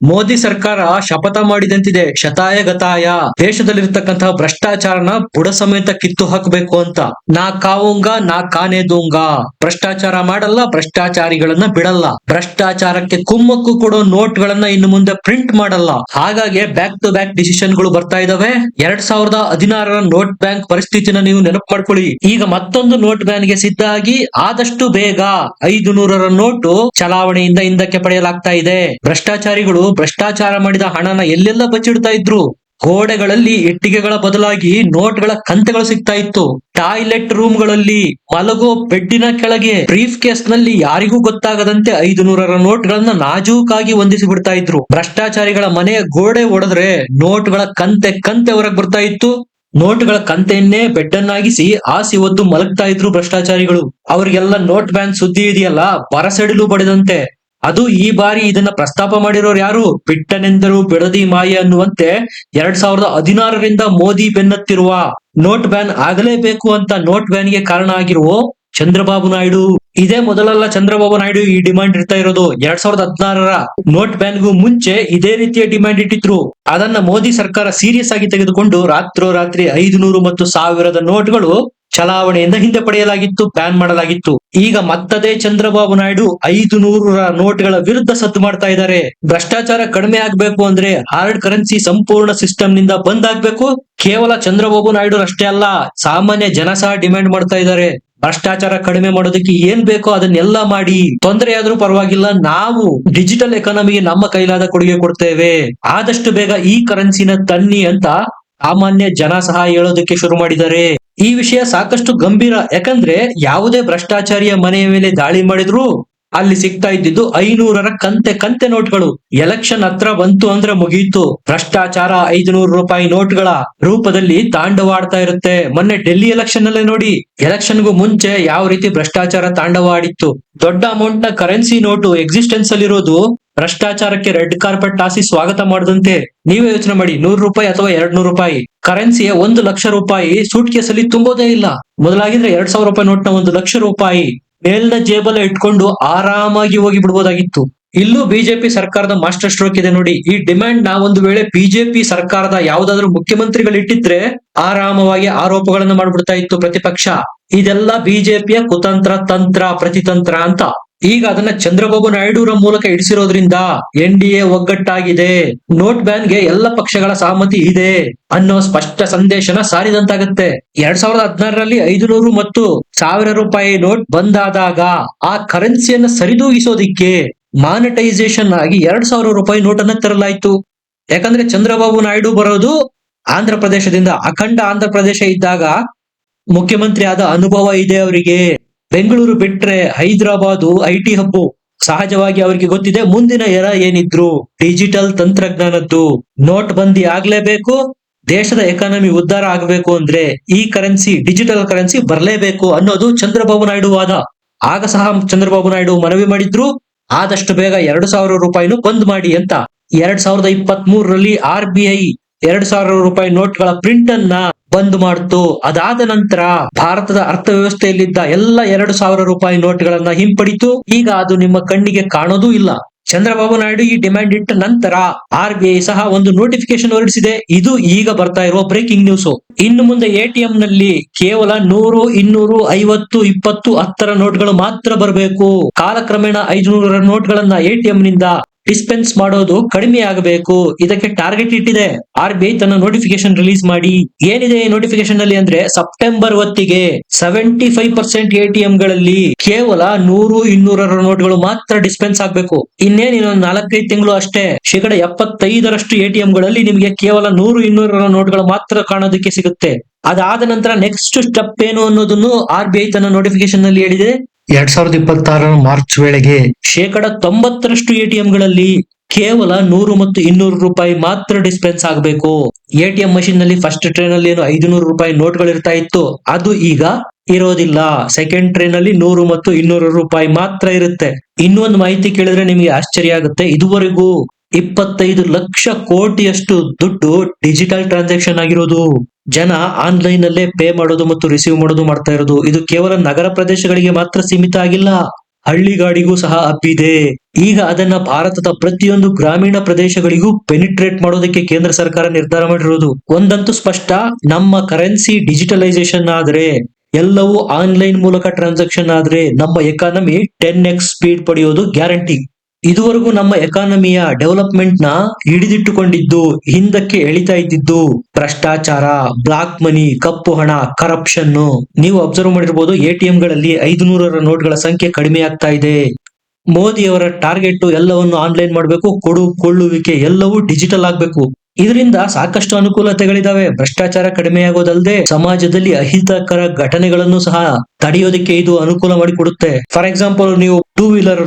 ಮೋದಿ ಸರ್ಕಾರ ಶಪಥ ಮಾಡಿದಂತಿದೆ ಶತಾಯ ಗತಾಯ ದೇಶದಲ್ಲಿರ್ತಕ್ಕಂತಹ ಭ್ರಷ್ಟಾಚಾರನ ಬುಡ ಸಮೇತ ಕಿತ್ತು ಹಾಕಬೇಕು ಅಂತ. ನಾ ಕಾವುಂಗ ನಾ ಕಾನೆ ದೂಂಗ, ಭ್ರಷ್ಟಾಚಾರ ಮಾಡಲ್ಲ, ಭ್ರಷ್ಟಾಚಾರಿಗಳನ್ನ ಬಿಡಲ್ಲ, ಭ್ರಷ್ಟಾಚಾರಕ್ಕೆ ಕುಮ್ಮಕ್ಕು ಕೊಡೋ ನೋಟ್ ಗಳನ್ನ ಇನ್ನು ಮುಂದೆ ಪ್ರಿಂಟ್ ಮಾಡಲ್ಲ. ಹಾಗಾಗಿ ಬ್ಯಾಕ್ ಟು ಬ್ಯಾಕ್ ಡಿಸಿಷನ್ ಗಳು ಬರ್ತಾ ಇದಾವೆ. 2016ರ ನೋಟ್ ಬ್ಯಾಂಕ್ ಪರಿಸ್ಥಿತಿನ ನೀವು ನೆನಪು ಮಾಡ್ಕೊಳ್ಳಿ. ಈಗ ಮತ್ತೊಂದು ನೋಟ್ ಬ್ಯಾನ್ ಗೆ ಸಿದ್ಧ ಆಗಿ ಆದಷ್ಟು ಬೇಗ 500ರ ನೋಟು ಚಲಾವಣೆಯಿಂದ ಹಿಂದಕ್ಕೆ ಪಡೆಯಲಾಗ್ತಾ ಇದೆ. ಭ್ರಷ್ಟಾಚಾರಿಗಳು ಭ್ರಷ್ಟಾಚಾರ ಮಾಡಿದ ಹಣನ ಎಲ್ಲೆಲ್ಲ ಬಚ್ಚಿಡ್ತಾ ಇದ್ರು. ಗೋಡೆಗಳಲ್ಲಿ ಇಟ್ಟಿಗೆಗಳ ಬದಲಾಗಿ ನೋಟ್ಗಳ ಕಂತೆಗಳು ಸಿಗ್ತಾ ಇತ್ತು. ಟಾಯ್ಲೆಟ್ ರೂಮ್ಗಳಲ್ಲಿ ಮಲಗೋ ಬೆಡ್ಡಿನ ಕೆಳಗೆ ಬ್ರೀಫ್ ಕೇಸ್ ನಲ್ಲಿ ಯಾರಿಗೂ ಗೊತ್ತಾಗದಂತೆ 500ರ ನೋಟ್ಗಳನ್ನ ನಾಜೂಕಾಗಿ ಹೊಂದಿಸಿ ಬಿಡ್ತಾ ಇದ್ರು. ಭ್ರಷ್ಟಾಚಾರಿಗಳ ಮನೆಯ ಗೋಡೆ ಒಡೆದ್ರೆ ನೋಟ್ಗಳ ಕಂತೆ ಹೊರಗೆ ಬರ್ತಾ ಇತ್ತು. ನೋಟ್ಗಳ ಕಂತೆಯನ್ನೇ ಬೆಡ್ಡನ್ನಾಗಿಸಿ ಆಸಿ ಒದ್ದು ಮಲಗ್ತಾ ಇದ್ರು ಭ್ರಷ್ಟಾಚಾರಿಗಳು. ಅವರಿಗೆಲ್ಲ ನೋಟ್ ಬ್ಯಾನ್ ಸುದ್ದಿ ಇದೆಯಲ್ಲ, ಬರಸಡಿಲು ಬಡಿದಂತೆ. ಅದು ಈ ಬಾರಿ ಇದನ್ನ ಪ್ರಸ್ತಾಪ ಮಾಡಿರೋರು ಯಾರು? ಬಿಟ್ಟನೆಂದರು ಬಿಡದಿ ಮಾಯೆ ಅನ್ನುವಂತೆ 2016ರಿಂದ ಮೋದಿ ಬೆನ್ನತ್ತಿರುವ ನೋಟ್ ಬ್ಯಾನ್ ಆಗಲೇಬೇಕು ಅಂತ ನೋಟ್ ಬ್ಯಾನ್ ಗೆ ಕಾರಣ ಆಗಿರುವ ಚಂದ್ರಬಾಬು ನಾಯ್ಡು. ಇದೇ ಮೊದಲಲ್ಲ ಚಂದ್ರಬಾಬು ನಾಯ್ಡು ಈ ಡಿಮಾಂಡ್ ಇಡ್ತಾ ಇರೋದು. 2016ರ ನೋಟ್ ಬ್ಯಾನ್ಗೂ ಮುಂಚೆ ಇದೇ ರೀತಿಯ ಡಿಮಾಂಡ್ ಇಟ್ಟಿದ್ರು. ಅದನ್ನ ಮೋದಿ ಸರ್ಕಾರ ಸೀರಿಯಸ್ ಆಗಿ ತೆಗೆದುಕೊಂಡು ರಾತ್ರೋರಾತ್ರಿ 500 ಮತ್ತು 1000ದ ನೋಟ್ಗಳು ಚಲಾವಣೆಯಿಂದ ಹಿಂದೆ ಪಡೆಯಲಾಗಿತ್ತು, ಬ್ಯಾನ್ ಮಾಡಲಾಗಿತ್ತು. ಈಗ ಮತ್ತದೇ ಚಂದ್ರಬಾಬು ನಾಯ್ಡು 500ರ ನೋಟ್ಗಳ ವಿರುದ್ಧ ಸದ್ದು ಮಾಡ್ತಾ ಇದ್ದಾರೆ. ಭ್ರಷ್ಟಾಚಾರ ಕಡಿಮೆ ಆಗ್ಬೇಕು ಅಂದ್ರೆ ಹಾರ್ಡ್ ಕರೆನ್ಸಿ ಸಂಪೂರ್ಣ ಸಿಸ್ಟಮ್ ನಿಂದ ಬಂದ್ ಆಗ್ಬೇಕು. ಕೇವಲ ಚಂದ್ರಬಾಬು ನಾಯ್ಡು ಅಷ್ಟೇ ಅಲ್ಲ, ಸಾಮಾನ್ಯ ಜನ ಸಹ ಡಿಮ್ಯಾಂಡ್ ಮಾಡ್ತಾ ಇದ್ದಾರೆ. ಭ್ರಷ್ಟಾಚಾರ ಕಡಿಮೆ ಮಾಡೋದಕ್ಕೆ ಏನ್ ಬೇಕೋ ಅದನ್ನೆಲ್ಲ ಮಾಡಿ, ತೊಂದರೆ ಆದ್ರೂ ಪರವಾಗಿಲ್ಲ, ನಾವು ಡಿಜಿಟಲ್ ಎಕಾನಮಿಗೆ ನಮ್ಮ ಕೈಲಾದ ಕೊಡುಗೆ ಕೊಡ್ತೇವೆ, ಆದಷ್ಟು ಬೇಗ ಈ ಕರೆನ್ಸಿನ ತನ್ನಿ ಅಂತ ಸಾಮಾನ್ಯ ಜನ ಸಹ ಹೇಳೋದಕ್ಕೆ ಶುರು ಮಾಡಿದ್ದಾರೆ. ಈ ವಿಷಯ ಸಾಕಷ್ಟು ಗಂಭೀರ. ಯಾಕಂದ್ರೆ ಯಾವುದೇ ಭ್ರಷ್ಟಾಚಾರಿಯ ಮನೆಯ ಮೇಲೆ ದಾಳಿ ಮಾಡಿದ್ರು ಅಲ್ಲಿ ಸಿಗ್ತಾ ಇದ್ದಿದ್ದು 500ರ ಕಂತೆ ನೋಟ್ಗಳು. ಎಲೆಕ್ಷನ್ ಹತ್ರ ಬಂತು ಅಂದ್ರೆ ಮುಗಿಯಿತು. ಭ್ರಷ್ಟಾಚಾರ 500 ರೂಪಾಯಿ ನೋಟ್ಗಳ ರೂಪದಲ್ಲಿ ತಾಂಡವಾಡ್ತಾ ಇರುತ್ತೆ. ಮೊನ್ನೆ ಡೆಲ್ಲಿ ಎಲೆಕ್ಷನ್ ಅಲ್ಲೇ ನೋಡಿ, ಎಲೆಕ್ಷನ್ಗೂ ಮುಂಚೆ ಯಾವ ರೀತಿ ಭ್ರಷ್ಟಾಚಾರ ತಾಂಡವಾಡಿತ್ತು. ದೊಡ್ಡ ಅಮೌಂಟ್ ನ ಕರೆನ್ಸಿ ನೋಟು ಎಕ್ಸಿಸ್ಟೆನ್ಸ್ ಅಲ್ಲಿರೋದು ಭ್ರಷ್ಟಾಚಾರಕ್ಕೆ ರೆಡ್ ಕಾರ್ಪೆಟ್ ಹಾಸಿ ಸ್ವಾಗತ ಮಾಡದಂತೆ. ನೀವೇ ಯೋಚನೆ ಮಾಡಿ, 100 ರೂಪಾಯಿ ಅಥವಾ 200 ರೂಪಾಯಿ ಕರೆನ್ಸಿಯ 1 ಲಕ್ಷ ರೂಪಾಯಿ ಸೂಟ್ ಕೇಸ್ ಅಲ್ಲಿ ತುಂಬೋದೇ ಇಲ್ಲ. ಮೊದಲಾಗಿದ್ರೆ 2000 ರೂಪಾಯಿ ನೋಟ್ ನ 1 ಲಕ್ಷ ರೂಪಾಯಿ ಮೇಲ್ನ ಜೇಬಲ್ಲ ಇಟ್ಕೊಂಡು ಆರಾಮಾಗಿ ಹೋಗಿ ಬಿಡ್ಬೋದಾಗಿತ್ತು. ಇಲ್ಲೂ ಬಿಜೆಪಿ ಸರ್ಕಾರದ ಮಾಸ್ಟರ್ ಸ್ಟ್ರೋಕ್ ಇದೆ ನೋಡಿ. ಈ ಡಿಮ್ಯಾಂಡ್ ನ ಒಂದು ವೇಳೆ ಬಿಜೆಪಿ ಸರ್ಕಾರದ ಯಾವ್ದಾದ್ರು ಮುಖ್ಯಮಂತ್ರಿಗಳು ಇಟ್ಟಿದ್ರೆ ಆರಾಮವಾಗಿ ಆರೋಪಗಳನ್ನ ಮಾಡ್ಬಿಡ್ತಾ ಇತ್ತು ಪ್ರತಿಪಕ್ಷ. ಇದೆಲ್ಲ ಬಿಜೆಪಿಯ ಕುತಂತ್ರ, ತಂತ್ರ, ಪ್ರತಿತಂತ್ರ ಅಂತ. ಈಗ ಅದನ್ನ ಚಂದ್ರಬಾಬು ನಾಯ್ಡುರ ಮೂಲಕ ಇಡಿಸಿರೋದ್ರಿಂದ NDA ಒಗ್ಗಟ್ಟಾಗಿದೆ, ನೋಟ್ ಬ್ಯಾನ್ ಗೆ ಎಲ್ಲ ಪಕ್ಷಗಳ ಸಹಮತಿ ಇದೆ ಅನ್ನೋ ಸ್ಪಷ್ಟ ಸಂದೇಶನ ಸಾರಿದಂತಾಗತ್ತೆ. 2016ರಲ್ಲಿ 500 ಮತ್ತು 1000 ರೂಪಾಯಿ ನೋಟ್ ಬಂದಾದಾಗ ಆ ಕರೆನ್ಸಿಯನ್ನ ಸರಿದೂಗಿಸೋದಿಕ್ಕೆ ಮಾನಿಟೈಸೇಷನ್ ಆಗಿ 2000 ರೂಪಾಯಿ ನೋಟ್ ಅನ್ನ ತರಲಾಯ್ತು. ಯಾಕಂದ್ರೆ ಚಂದ್ರಬಾಬು ನಾಯ್ಡು ಬರೋದು ಆಂಧ್ರ ಪ್ರದೇಶದಿಂದ. ಅಖಂಡ ಆಂಧ್ರ ಪ್ರದೇಶ ಇದ್ದಾಗ ಮುಖ್ಯಮಂತ್ರಿ ಆದ ಅನುಭವ ಇದೆ ಅವರಿಗೆ. ಬೆಂಗಳೂರು ಬಿಟ್ರೆ ಹೈದರಾಬಾದು IT ಹಬ್ಬು. ಸಹಜವಾಗಿ ಅವರಿಗೆ ಗೊತ್ತಿದೆ ಮುಂದಿನ ಎರ ಏನಿದ್ರು ಡಿಜಿಟಲ್ ತಂತ್ರಜ್ಞಾನದ್ದು. ನೋಟ್ ಬಂದಿ ಆಗ್ಲೇಬೇಕು, ದೇಶದ ಎಕಾನಮಿ ಉದ್ಧಾರ ಆಗಬೇಕು ಅಂದ್ರೆ ಈ ಕರೆನ್ಸಿ, ಡಿಜಿಟಲ್ ಕರೆನ್ಸಿ ಬರ್ಲೇಬೇಕು ಅನ್ನೋದು ಚಂದ್ರಬಾಬು ನಾಯ್ಡು ವಾದ. ಆಗ ಸಹ ಚಂದ್ರಬಾಬು ನಾಯ್ಡು ಮನವಿ ಮಾಡಿದ್ರು, ಆದಷ್ಟು ಬೇಗ 2000 ರೂಪಾಯಿನೂ ಬಂದ್ ಮಾಡಿ ಅಂತ. 2023ರಲ್ಲಿ RBI 2000 ರೂಪಾಯಿ ನೋಟ್ಗಳ ಪ್ರಿಂಟ್ ಅನ್ನ ಬಂದ್ ಮಾಡ್ತು. ಅದಾದ ನಂತರ ಭಾರತದ ಅರ್ಥವ್ಯವಸ್ಥೆಯಲ್ಲಿದ್ದ ಎಲ್ಲ 2000 ರೂಪಾಯಿ ನೋಟ್ಗಳನ್ನ ಹಿಂಪಡಿತು. ಈಗ ಅದು ನಿಮ್ಮ ಕಣ್ಣಿಗೆ ಕಾಣೋದೂ ಇಲ್ಲ. ಚಂದ್ರಬಾಬು ನಾಯ್ಡು ಈ ಡಿಮ್ಯಾಂಡ್ ಇಟ್ಟ ನಂತರ RBI ಸಹ ಒಂದು ನೋಟಿಫಿಕೇಶನ್ ಹೊರಡಿಸಿದೆ. ಇದು ಈಗ ಬರ್ತಾ ಇರುವ ಬ್ರೇಕಿಂಗ್ ನ್ಯೂಸ್. ಇನ್ನು ಮುಂದೆ ATM ನಲ್ಲಿ ಕೇವಲ 100, 200, 50, 20, 10ರ ನೋಟ್ಗಳು ಮಾತ್ರ ಬರಬೇಕು. ಕಾಲಕ್ರಮೇಣ 500ರ ನೋಟ್ಗಳನ್ನ ATM ನಿಂದ ಡಿಸ್ಪೆನ್ಸ್ ಮಾಡೋದು ಕಡಿಮೆ ಆಗಬೇಕು. ಇದಕ್ಕೆ ಟಾರ್ಗೆಟ್ ಇಟ್ಟಿದೆ RBI ತನ್ನ ನೋಟಿಫಿಕೇಶನ್ ರಿಲೀಸ್ ಮಾಡಿ. ಏನಿದೆ ಈ ನೋಟಿಫಿಕೇಶನ್ ನಲ್ಲಿ ಅಂದ್ರೆ ಸೆಪ್ಟೆಂಬರ್ ಹೊತ್ತಿಗೆ 75% ATM ಗಳಲ್ಲಿ ಕೇವಲ 100, 200ರ ನೋಟ್ಗಳು ಮಾತ್ರ ಡಿಸ್ಪೆನ್ಸ್ ಆಗ್ಬೇಕು. ಇನ್ನೇನು 4-5 ತಿಂಗಳು ಅಷ್ಟೇ. 75% ATM ಗಳಲ್ಲಿ ನಿಮಗೆ ಕೇವಲ 100, 200ರ ನೋಟ್ಗಳು ಮಾತ್ರ ಕಾಣೋದಕ್ಕೆ ಸಿಗುತ್ತೆ. ಅದಾದ ನಂತರ ನೆಕ್ಸ್ಟ್ ಸ್ಟೆಪ್ ಏನು ಅನ್ನೋದನ್ನು RBI ತನ್ನ ನೋಟಿಫಿಕೇಶನ್ ನಲ್ಲಿ ಹೇಳಿದೆ. 2026ರ ಮಾರ್ಚ್ ವೇಳೆಗೆ 90% ATM ಗಳಲ್ಲಿ ಕೇವಲ 100 ಮತ್ತು 200 ರೂಪಾಯಿ ಮಾತ್ರ ಡಿಸ್ಪೆನ್ಸ್ ಆಗಬೇಕು. ATM ಮಷಿನ್ ನಲ್ಲಿ ಫಸ್ಟ್ ಟ್ರೇ ನಲ್ಲಿ ಏನು 500 ರೂಪಾಯಿ ನೋಟ್ಗಳು ಇರ್ತಾ ಇತ್ತು, ಅದು ಈಗ ಇರೋದಿಲ್ಲ. ಸೆಕೆಂಡ್ ಟ್ರೇ ನಲ್ಲಿ 100 ಮತ್ತು 200 ರೂಪಾಯಿ ಮಾತ್ರ ಇರುತ್ತೆ. ಇನ್ನೊಂದು ಮಾಹಿತಿ ಕೇಳಿದ್ರೆ ನಿಮಗೆ ಆಶ್ಚರ್ಯ ಆಗುತ್ತೆ. ಇದುವರೆಗೂ 25 ಲಕ್ಷ ಕೋಟಿಯಷ್ಟು ದುಡ್ಡು ಡಿಜಿಟಲ್ ಟ್ರಾನ್ಸಾಕ್ಷನ್ ಆಗಿರೋದು. ಜನ ಆನ್ಲೈನ್ ಅಲ್ಲೇ ಪೇ ಮಾಡೋದು ಮತ್ತು ರಿಸೀವ್ ಮಾಡೋದು ಮಾಡ್ತಾ ಇರೋದು. ಇದು ಕೇವಲ ನಗರ ಪ್ರದೇಶಗಳಿಗೆ ಮಾತ್ರ ಸೀಮಿತ ಆಗಿಲ್ಲ. ಹಳ್ಳಿಗಾಡಿಗೂ ಸಹ ಹಬ್ಬಿದೆ. ಈಗ ಅದನ್ನ ಭಾರತದ ಪ್ರತಿಯೊಂದು ಗ್ರಾಮೀಣ ಪ್ರದೇಶಗಳಿಗೂ ಪೆನಿಟ್ರೇಟ್ ಮಾಡೋದಕ್ಕೆ ಕೇಂದ್ರ ಸರ್ಕಾರ ನಿರ್ಧಾರ ಮಾಡಿರೋದು. ಒಂದಂತೂ ಸ್ಪಷ್ಟ, ನಮ್ಮ ಕರೆನ್ಸಿ ಡಿಜಿಟಲೈಸೇಷನ್ ಆದ್ರೆ, ಎಲ್ಲವೂ ಆನ್ಲೈನ್ ಮೂಲಕ ಟ್ರಾನ್ಸಾಕ್ಷನ್ ಆದ್ರೆ ನಮ್ಮ ಎಕಾನಮಿ 10x ಸ್ಪೀಡ್ ಪಡೆಯೋದು ಗ್ಯಾರಂಟಿ. ಇದುವರೆಗೂ ನಮ್ಮ ಎಕಾನಮಿಯ ಡೆವಲಪ್ಮೆಂಟ್ ನ ಹಿಡಿದಿಟ್ಟುಕೊಂಡಿದ್ದು, ಹಿಂದಕ್ಕೆ ಎಳಿತಾ ಇದ್ದಿದ್ದು ಭ್ರಷ್ಟಾಚಾರ, ಬ್ಲಾಕ್ ಮನಿ, ಕಪ್ಪು ಹಣ, ಕರಪ್ಷನ್. ನೀವು ಅಬ್ಸರ್ವ್ ಮಾಡಿರ್ಬೋದು, ATM ಗಳಲ್ಲಿ 500ರ ನೋಟ್ಗಳ ಸಂಖ್ಯೆ ಕಡಿಮೆ ಆಗ್ತಾ ಇದೆ. ಮೋದಿ ಅವರ ಟಾರ್ಗೆಟ್ ಎಲ್ಲವನ್ನು ಆನ್ಲೈನ್ ಮಾಡಬೇಕು, ಕೊಳ್ಳುವಿಕೆ ಎಲ್ಲವೂ ಡಿಜಿಟಲ್ ಆಗ್ಬೇಕು. ಇದರಿಂದ ಸಾಕಷ್ಟು ಅನುಕೂಲತೆಗಳಿದಾವೆ. ಭ್ರಷ್ಟಾಚಾರ ಕಡಿಮೆಯಾಗೋದಲ್ಲದೆ ಸಮಾಜದಲ್ಲಿ ಅಹಿತಕರ ಘಟನೆಗಳನ್ನು ಸಹ ತಡೆಯೋದಕ್ಕೆ ಇದು ಅನುಕೂಲ ಮಾಡಿಕೊಡುತ್ತೆ. ಫಾರ್ ಎಕ್ಸಾಂಪಲ್, ನೀವು 2 ವೀಲರ್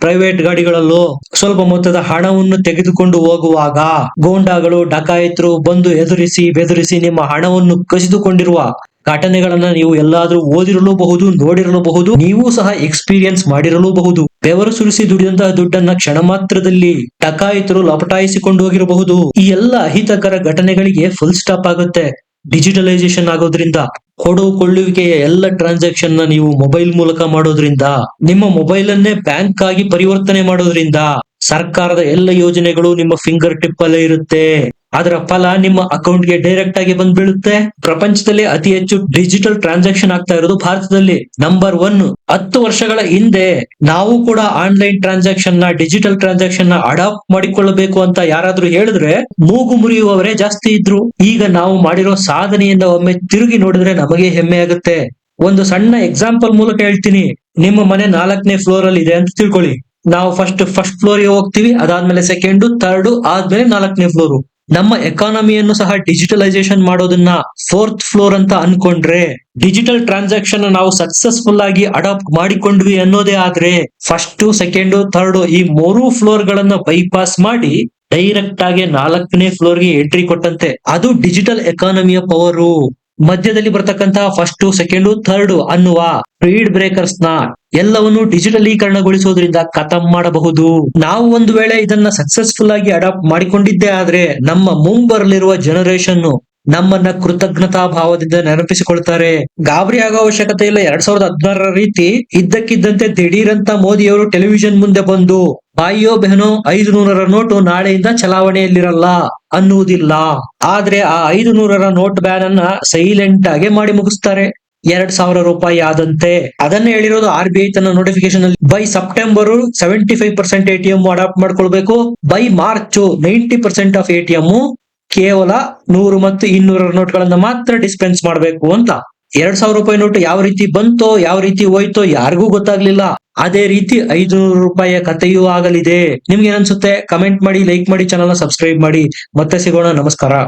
ಪ್ರೈವೇಟ್ ಗಾಡಿಗಳಲ್ಲೋ ಸ್ವಲ್ಪ ಮೊತ್ತದ ಹಣವನ್ನು ತೆಗೆದುಕೊಂಡು ಹೋಗುವಾಗ ಗೂಂಡಾಗಳು, ಡಕಾಯಿತರು ಬಂದು ಎದುರಿಸಿ ಬೆದರಿಸಿ ನಿಮ್ಮ ಹಣವನ್ನು ಕಸಿದುಕೊಂಡಿರುವ ಘಟನೆಗಳನ್ನ ನೀವು ಎಲ್ಲಾದ್ರೂ ಓದಿರಲೂಬಹುದು, ನೋಡಿರಲೂಬಹುದು, ನೀವು ಸಹ ಎಕ್ಸ್ಪೀರಿಯನ್ಸ್ ಮಾಡಿರಲೂಬಹುದು. ಬೆವರು ಸುರಿಸಿ ದುಡಿದಂತಹ ದುಡ್ಡನ್ನ ಕ್ಷಣ ಮಾತ್ರದಲ್ಲಿ ಡಕಾಯಿತರು ಲಪಟಾಯಿಸಿಕೊಂಡು ಹೋಗಿರಬಹುದು. ಈ ಎಲ್ಲ ಅಹಿತಕರ ಘಟನೆಗಳಿಗೆ ಫುಲ್ ಸ್ಟಾಪ್ ಆಗುತ್ತೆ ಡಿಜಿಟಲೈಸೇಷನ್ ಆಗೋದ್ರಿಂದ. ಕೊಳ್ಳುವಿಕೆಯ ಎಲ್ಲ ಟ್ರಾನ್ಸಾಕ್ಷನ್ ನೀವು ಮೊಬೈಲ್ ಮೂಲಕ ಮಾಡೋದ್ರಿಂದ, ನಿಮ್ಮ ಮೊಬೈಲ್ ಅನ್ನೇ ಬ್ಯಾಂಕ್ ಆಗಿ ಪರಿವರ್ತನೆ ಮಾಡೋದ್ರಿಂದ ಸರ್ಕಾರದ ಎಲ್ಲ ಯೋಜನೆಗಳು ನಿಮ್ಮ ಫಿಂಗರ್ ಟಿಪ್ ಅಲ್ಲೇ ಇರುತ್ತೆ. ಅದರ ಫಲ ನಿಮ್ಮ ಅಕೌಂಟ್ಗೆ ಡೈರೆಕ್ಟ್ ಆಗಿ ಬಂದ್ ಬೀಳುತ್ತೆ. ಪ್ರಪಂಚದಲ್ಲಿ ಅತಿ ಹೆಚ್ಚು ಡಿಜಿಟಲ್ ಟ್ರಾನ್ಸಾಕ್ಷನ್ ಆಗ್ತಾ ಇರೋದು ಭಾರತದಲ್ಲಿ ನಂಬರ್ 1. 10 ವರ್ಷಗಳ ಹಿಂದೆ ನಾವು ಕೂಡ ಆನ್ಲೈನ್ ಟ್ರಾನ್ಸಾಕ್ಷನ್ ನ, ಡಿಜಿಟಲ್ ಟ್ರಾನ್ಸಾಕ್ಷನ್ ನ ಅಡಾಪ್ಟ್ ಮಾಡಿಕೊಳ್ಳಬೇಕು ಅಂತ ಯಾರಾದ್ರೂ ಹೇಳಿದ್ರೆ ಮೂಗು ಮುರಿಯುವವರೇ ಜಾಸ್ತಿ ಇದ್ರು. ಈಗ ನಾವು ಮಾಡಿರೋ ಸಾಧನೆಯಿಂದ ಒಮ್ಮೆ ತಿರುಗಿ ನೋಡಿದ್ರೆ ನಮಗೆ ಹೆಮ್ಮೆ ಆಗುತ್ತೆ. ಒಂದು ಸಣ್ಣ ಎಕ್ಸಾಂಪಲ್ ಮೂಲಕ ಹೇಳ್ತೀನಿ. ನಿಮ್ಮ ಮನೆ 4ನೇ ಫ್ಲೋರ್ ಅಲ್ಲಿ ಇದೆ ಅಂತ ತಿಳ್ಕೊಳ್ಳಿ. ನಾವು ಫಸ್ಟ್ ಫ್ಲೋರ್ ಗೆ ಹೋಗ್ತೀವಿ, ಅದಾದ್ಮೇಲೆ ಸೆಕೆಂಡ್, ಥರ್ಡ್, ಆದ್ಮೇಲೆ 4ನೇ ಫ್ಲೋರ್. ನಮ್ಮ ಎಕಾನಮಿಯನ್ನು ಸಹ ಡಿಜಿಟಲೈಸೇಷನ್ ಮಾಡೋದನ್ನ 4th ಫ್ಲೋರ್ ಅಂತ ಅನ್ಕೊಂಡ್ರೆ, ಡಿಜಿಟಲ್ ಟ್ರಾನ್ಸಾಕ್ಷನ್ ನಾವು ಸಕ್ಸಸ್ಫುಲ್ ಆಗಿ ಅಡಾಪ್ಟ್ ಮಾಡಿಕೊಂಡ್ವಿ ಅನ್ನೋದೇ ಆದ್ರೆ, ಫಸ್ಟ್, ಸೆಕೆಂಡ್, ಥರ್ಡ್ ಈ 3 ಫ್ಲೋರ್ ಗಳನ್ನ ಬೈಪಾಸ್ ಮಾಡಿ ಡೈರೆಕ್ಟ್ ಆಗಿ 4ನೇ ಫ್ಲೋರ್ ಗೆ ಎಂಟ್ರಿ ಕೊಟ್ಟಂತೆ. ಅದು ಡಿಜಿಟಲ್ ಎಕಾನಮಿಯ ಪವರು. ಮಧ್ಯದಲ್ಲಿ ಬರ್ತಕ್ಕಂತಹ ಫಸ್ಟ್, ಸೆಕೆಂಡ್, ಥರ್ಡ್ ಅನ್ನುವ ಸ್ಪೀಡ್ ಬ್ರೇಕರ್ಸ್ ನ ಎಲ್ಲವನ್ನು ಡಿಜಿಟಲೀಕರಣಗೊಳಿಸೋದ್ರಿಂದ ಖತಮ್ ಮಾಡಬಹುದು. ನಾವು ಒಂದು ವೇಳೆ ಇದನ್ನ ಸಕ್ಸಸ್ಫುಲ್ ಆಗಿ ಅಡಾಪ್ಟ್ ಮಾಡಿಕೊಂಡಿದ್ದೇ ಆದ್ರೆ, ನಮ್ಮ ಮುಂಬರಲಿರುವ ಜನರೇಷನ್ ನಮ್ಮನ್ನ ಕೃತಜ್ಞತಾ ಭಾವದಿಂದ ನೆನಪಿಸಿಕೊಳ್ತಾರೆ. ಗಾಬರಿ ಆಗೋ ಅವಶ್ಯಕತೆ ಇಲ್ಲ. 2016ರ ರೀತಿ ಇದ್ದಕ್ಕಿದ್ದಂತೆ ದಿಢೀರಂತ ಮೋದಿಯವರು ಟೆಲಿವಿಷನ್ ಮುಂದೆ ಬಂದು ಬಾಯಿಯೋ ಬೆಹನೋ 500ರ ನೋಟು ನಾಳೆಯಿಂದ ಚಲಾವಣೆಯಲ್ಲಿರಲ್ಲ ಅನ್ನುವುದಿಲ್ಲ. ಆದ್ರೆ ಆ 500ರ ನೋಟ್ ಬ್ಯಾನ್ ಅನ್ನ ಸೈಲೆಂಟ್ ಆಗಿ ಮಾಡಿ ಮುಗಿಸ್ತಾರೆ. 2000 ರೂಪಾಯಿ ಆದಂತೆ. ಅದನ್ನೇ ಹೇಳಿರೋದು RBI ತನ್ನ ನೋಟಿಫಿಕೇಶನ್ ಅಲ್ಲಿ. ಬೈ ಸೆಪ್ಟೆಂಬರ್ 75% ATM ಅಡಾಪ್ಟ್ ಮಾಡ್ಕೊಳ್ಬೇಕು. ಬೈ ಮಾರ್ಚ್ 90% ಆಫ್ ATM ಕೇವಲ 100 ಮತ್ತು 200 ನೋಟ್ಗಳನ್ನ ಮಾತ್ರ ಡಿಸ್ಪೆನ್ಸ್ ಮಾಡಬೇಕು ಅಂತ. 2000 ರೂಪಾಯಿ ನೋಟು ಯಾವ ರೀತಿ ಬಂತೋ, ಯಾವ ರೀತಿ ಹೋಯ್ತೋ ಯಾರಿಗೂ ಗೊತ್ತಾಗ್ಲಿಲ್ಲ. ಅದೇ ರೀತಿ 500 ರೂಪಾಯಿಯ ಕಥೆಯೂ ಆಗಲಿದೆ. ನಿಮ್ಗೆ ಏನನ್ಸುತ್ತೆ? ಕಮೆಂಟ್ ಮಾಡಿ, ಲೈಕ್ ಮಾಡಿ, ಚಾನಲ್ ನ ಸಬ್ಸ್ಕ್ರೈಬ್ ಮಾಡಿ. ಮತ್ತೆ ಸಿಗೋಣ. ನಮಸ್ಕಾರ.